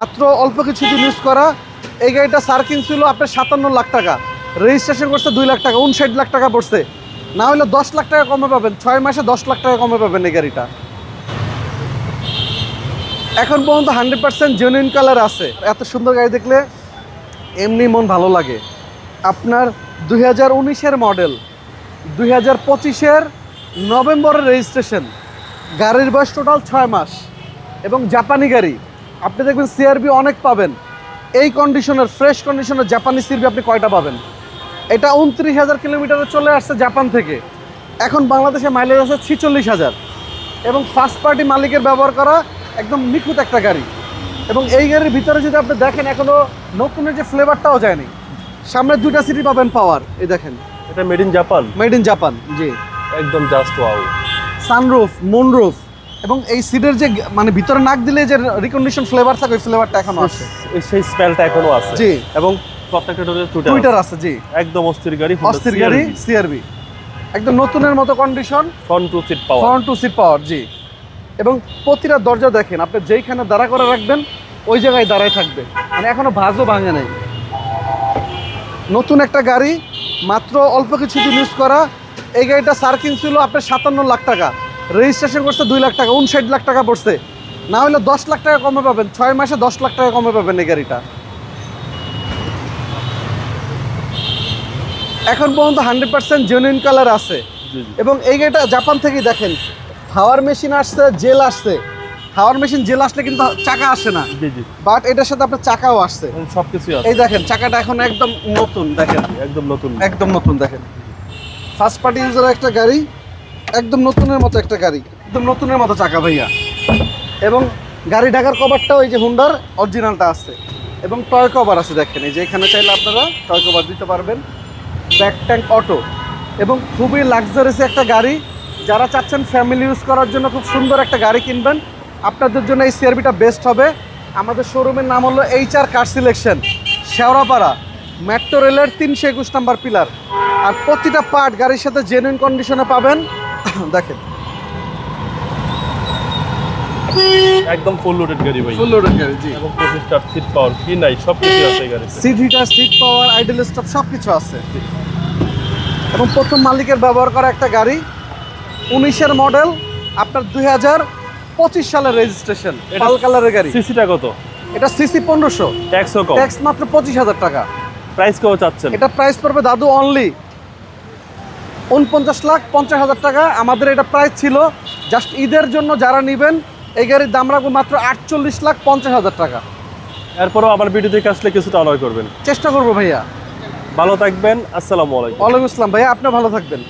মাত্র অল্প কিছুদিন ইউজ করা। এই গাড়িটা স্যার কিনছিল আপনার 57 লাখ টাকা, রেজিস্ট্রেশন করছে 2 লাখ টাকা, 59 লাখ টাকা পড়ছে। না হলে 10 লাখ টাকা কমে পাবেন, 6 মাসে 10 লাখ টাকা কমে পাবেন এই গাড়িটা। এখন পর্যন্ত 100% জেনুইন কালার আছে। এত সুন্দর গাড়ি দেখলে এমনি মন ভালো লাগে। আপনার 2019-এর মডেল, 2025-এর নভেম্বরের রেজিস্ট্রেশন, গাড়ির বয়স টোটাল 6 মাস এবং জাপানি গাড়ি। আপনি দেখবেন সিআরবি অনেক পাবেন, এই কন্ডিশনের ফ্রেশ কন্ডিশনের জাপানি সিআরবি আপনি কয়টা পাবেন? এটা 29,000 কিলোমিটারে চলে আসছে জাপান থেকে। এখন বাংলাদেশে মাইলেজ আছে 46,000 এবং ফার্স্ট পার্টি মালিকের ব্যবহার করা একদম নিখুঁত একটা গাড়ি। এবং এই গাড়ির ভিতরে যদি আপনি দেখেন এখনও নতুনের যে ফ্লেভারটাও যায়নি। সামনে 2টা সিটি পাবেন পাওয়ার, এই দেখেন এটা made in Japan. Made in Japan, জি একদম জাস্ট ওয়াও। সানরুফ, মুনরুফ এবং এই সিটের যে মানে ভিতরে নাক দিলে যে রিকন্ডিশন ফ্লেভার থাকে ওই ফ্লেভারটা এখনো আছে, সেই স্মেলটা এখনো আছে। জি, এবং প্রত্যেকটা টুইটার আছে, জি একদম অস্থির গাড়ি, অস্থির গাড়ি সিআরবি, একদম নতুনের মতো condition, front two seat power, front two seat power, জি। এবং প্রতিটা দরজা দেখেন, আপনি যেইখানে দাঁড়া করে রাখবেন ওই জায়গায় দাঁড়ায় থাকবে, মানে এখনো ভাঁজও ভাঙে নাই। নতুন একটা গাড়ি, মাত্র অল্প কিছুদিন ইউজ করা। এই গাড়িটা স্যার কিনছিল আপনার 57 লাখ টাকা, রেজিস্ট্রেশন করছে 2 লাখ টাকা, 59 লাখ টাকা পড়ছে। না হলে 10 লাখ টাকা কমে পাবেন, 6 মাসে 10 লাখ টাকা কমে পাবেন এই গাড়িটা। এখন পর্যন্ত 100% জেনুইন কালার আছে। এবং এই গাড়িটা জাপান থেকেই দেখেন, হাওয়ার মেশিন আসছে, জেল আসছে। হাওয়ার মেশিন জেল আসলে কিন্তু চাকা আসে না, বাট এটার সাথে আপনার চাকাও আসছে, সবকিছু আছে। এই দেখেন চাকাটা এখন একদম নতুন, দেখেন একদম নতুন, একদম নতুন। দেখেন ফার্স্ট পার্টি ইউজার একটা গাড়ি, একদম নতুনের মতো একটা গাড়ি, একদম নতুনের মতো চাকা ভাইয়া। এবং গাড়ি ঢাকার কভারটাও এই যে হুন্ডার অরিজিনালটা আছে এবং টয় কভার আছে, দেখেন এই যে এখানে চাইলে আপনারা টয় কভার দিতে পারবেন। ব্যাক ট্যাঙ্ক অটো এবং খুবই লাক্সারিয়াস একটা গাড়ি। যারা চাচ্ছেন ফ্যামিলি ইউজ করার জন্য খুব সুন্দর একটা গাড়ি কিনবেন, আপনাদের জন্য এই সিআরবিটা বেস্ট হবে। আমাদের শোরুমের নাম হলো HR car selection, Shewrapara, metro রেলের 321 নাম্বার পিলার। আর প্রতিটা পার্ট গাড়ির সাথে জেনুইন কন্ডিশনে পাবেন। দেখেন একদম ফুল লোডেড গাড়ি ভাই, ফুল লোডেড গাড়ি, জি। এবং 25টা সিট পাওয়ার, কি নাই সবকিছু আছে এই গাড়িতে। Seat heater, seat power, idle stop সব কিছু আছে। এবং প্রথম মালিকের ব্যবহার করা একটা গাড়ি, 19-এর মডেল, আপনার 2025 সালের রেজিস্ট্রেশন, পাল কালারের গাড়ি। সিসিটা কত? এটা সিসি 1500, ট্যাক্সও কম, ট্যাক্স মাত্র 25,000 টাকা। প্রাইস কত চাচ্ছেন? এটা প্রাইস পড়বে দাদু অনলি 49,50,000 টাকা। আমাদের এটা প্রাইস ছিল জাস্ট ঈদের জন্য, যারা নেবেন এই গাড়ির দাম রাখবো মাত্র 48,50,000 টাকা। এরপরও আবার ভিডিও দেখে আসলে কিছুটা অনয় করবেন, চেষ্টা করবো ভাইয়া। ভালো থাকবেন, আসসালামু আলাইকুম। ওয়ালাইকুম আসসালাম ভাইয়া, আপনি ভালো থাকবেন।